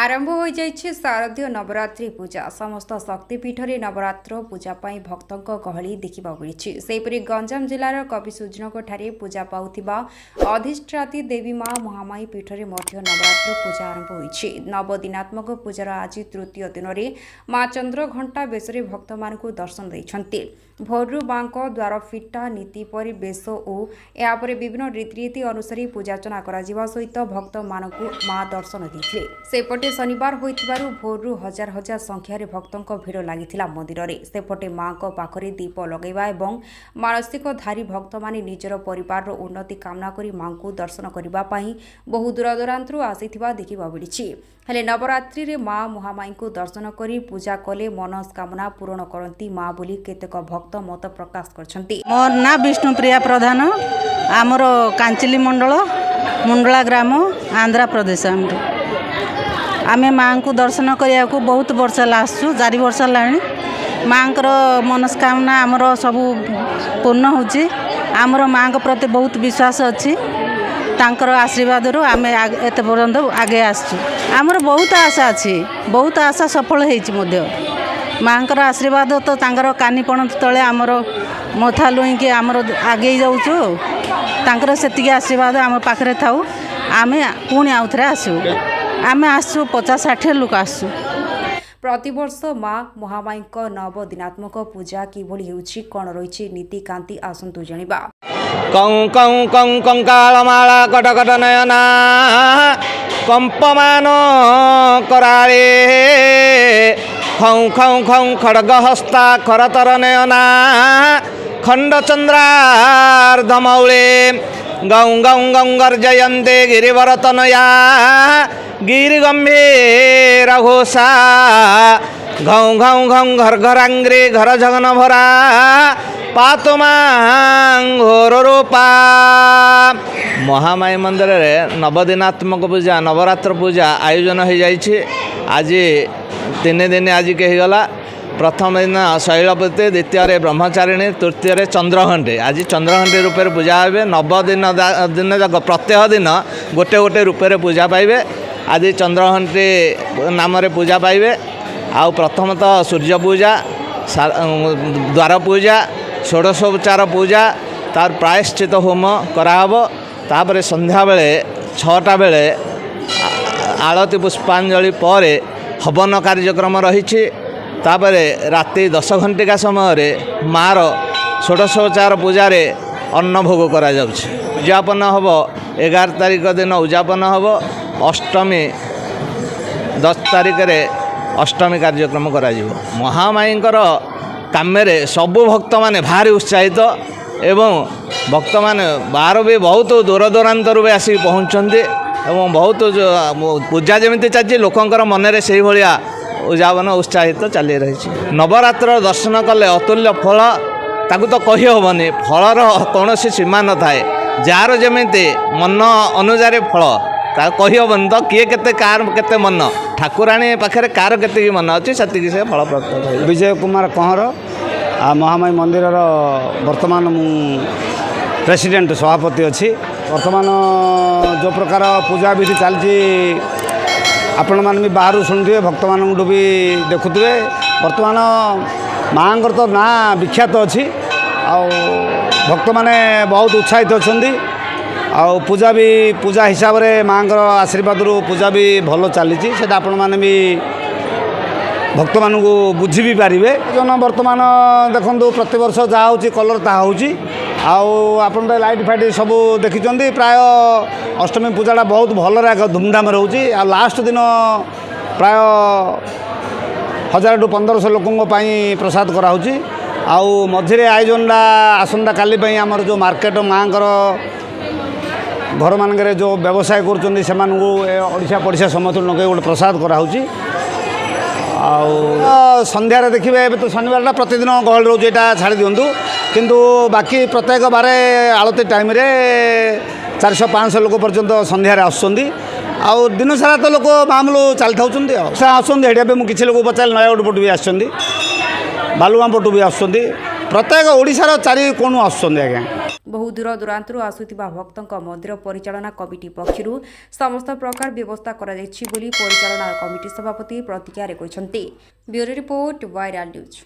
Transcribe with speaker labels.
Speaker 1: आरंभ हो जाइए शारदीय नवरात्रि पूजा समस्त शक्तिपीठ में नवरात्र पूजा भक्तों गहली देखा मिली। सेहीपरि गंजाम जिलार कविसूजनकोठारे पूजा पाउथिबा अधिष्ठात्री देवी माँ महामाई पीठ में नवरात्र पूजा आरंभ होइछि। नवदिनात्मक पूजार आज तृतीय दिन में माँ चंद्रघंटा बेश भक्त मान दर्शन देइछन्ति। भोरु माँ द्वार फिटा नीति पर बेश और यापर विभिन्न रीतिनीति अनुसार पूजार्चना सहित भक्त मानू माँ दर्शन देते। सेपटे शनिवार होइथिबारु भोरु हजार हजार संख्यार भक्तों भीड़ लागिथिला मंदिर में। सेपटे माँ पाखरे दीप लगैवा एवं मानसिकधारी भक्त माने निजर परिवार उन्नति कामना करी माँ को दर्शन करने बहु दूरदूरांतरू आसीथिबा देखा मिली। हेले नवरात्रि रे माँ महामाई को दर्शन करी पूजा कले मनस्कामना पूरण करती माँ बोली केतेक भक्त मत प्रकाश करछन्ति।
Speaker 2: मोर ना विष्णुप्रिया प्रधान आमर कांचिली मंडल मुंडला ग्राम आंध्र प्रदेश। आमे माँ को दर्शन करिया को बहुत वर्ष आसु 4 वर्ष लाणी। माँ मनस्कामना आमर सब पूर्ण होची। आमर माँ प्रति बहुत विश्वास अच्छी। तांकर आशीर्वाद आमे एत पर्यंत आगे आसु। आमर बहुत आशा अच्छी, बहुत आशा सफल होइछि मध्य। माँकर आशीर्वाद तो तांकर कानीपण तले आमर मथा लुईके आमर आगे जाऊँ। तांकर सेतिके आशीर्वाद आम पाखरे थाउ। आमे पुणी आउ थरे आसु। आमे आसु 50-60 लोक आसु।
Speaker 1: प्रतिवर्ष माँ महामाई नवदिनात्मक पूजा किभली होउछि कोन रहिछि नीतिकांति आसंतु जणिबा।
Speaker 3: कं कं कं कंकालमाला कटकट नयना कंपमान कराळे खं खं खं खड्गहस्ता खरतर नयना खंडचंद्रार्धमौळे गं गं गं गर्जयन्ते गिरिवरतनया गिरिगंभीरघोषा घं घं घं घर घरांग्रे घर जगन भरा पातुमांघोर रूपा। महामाई मंदिर रे नवदिनात्मक पूजा नवरात्र पूजा आयोजन हो जाइए। आज 3 दिन आज के गला। प्रथम दिन शैलपति, द्वितीय ब्रह्मचारिणी, तृतीय चंद्रघंटी। आज चंद्रघंटी रूप पूजा हे। 9 दिन जाक प्रत्येक दिन गोटे गोटे रूप पूजा पाइबे। आज चंद्रघंटी नाम पूजा पाइबे। आउ प्रथमतः सूर्य पूजा, द्वार पूजा, षोडशोपचार पूजा, तार प्रायश्चित होम कराहब। तापर संध्या बेले 6टा बेले आलती पुष्पांजलि पर हवन कार्यक्रम रही। तापर राति 10 घंटिका समय मार षोडशोपचार पूजा रे अन्न भोग करा जाउछि। उद्यापन हब 11 तारिख दिन उद्यापन हब। अष्टमी 10 तारिख रे अष्टमी कार्यक्रम करा जिवो। महामाईंकर कामेरे सबु भक्त माने भारी उत्साहित एवं भक्त माने बाहर भी बहुत दूर दूरांतर भी आसी पहुँचते एवं बहुत पूजा जमी चलती लोकंर मन में से भाया उद्यापन उत्साहित चली रही। नवरात्र दर्शन कले अतुल्य फल ताकू तो कही हेनी। फलर कौन सीमा न थाए। जार जमी मन अनुसार फल ता कही हेनी तो किए केते कार केते मन ठाकुराणी पाखे कार केत मन अच्छी से फल प्राप्त।
Speaker 4: विजय कुमार कंहर महामाई मंदिर वर्तमान मु प्रेसिडेंट सभापति अच्छी। वर्तमान जो प्रकार पूजा विधि चलती आपण मान भी बाहर शुणुवे, भक्त मान भी देखुए। वर्तमान माँ तो ना विख्यात अच्छी। भक्त मैंने बहुत उत्साहित अच्छा। पूजा भी पूजा हिसाब रे माँ आशीर्वाद पूजा भी भल चली। आपण मैंने भी भक्त मान बुझी भी पारे। जन वर्तमान देखो प्रति वर्ष जहाँ हो कलर ता हो। आप लाइट फाइट सब देखी प्राय अष्टमी पूजाटा बहुत भल धूमधाम रोचे। लास्ट दिन प्राय 1000 टू 1500 लोकों प्रसाद कराऊँच। मझे आयोजनटा आसंता काली आमर जो मार्केट माँ घर मानक जो व्यवसाय करोशा पड़िशा समस्त लगे गोटे प्रसाद कराऊँच। संध्यारे देखिए ए तो शनिवार प्रतिदिन गहल रोज यहाँ छाड़ी दिंतु किंतु बाकी प्रत्येक बारे आलती टाइम 400-500 लोक पर्यंत संध्यारे आसुँच। दिन सारा तो लोक मामूलू चली था आसुँच। मुझे लोक पचार नयागढ़ पटू भी आसुँच, बालुगाँ पटू भी आसुँच। प्रत्येक ओडिशार 4 कोणु आसुँच। आज्ञा
Speaker 1: ବହୁ ଦୂରଦୂରାନ୍ତରୁ ଆସୁଥିବା ଭକ୍ତଙ୍କ ମନ୍ଦିର ପରିଚାଳନା କମିଟି ପକ୍ଷରୁ ସମସ୍ତ ପ୍ରକାର ବ୍ୟବସ୍ଥା କରାଯାଇଛି ବୋଲି ପରିଚାଳନା କମିଟି ସଭାପତି ପ୍ରତିକ୍ରିୟାରେ କହିଛନ୍ତି। Bureau report viral news.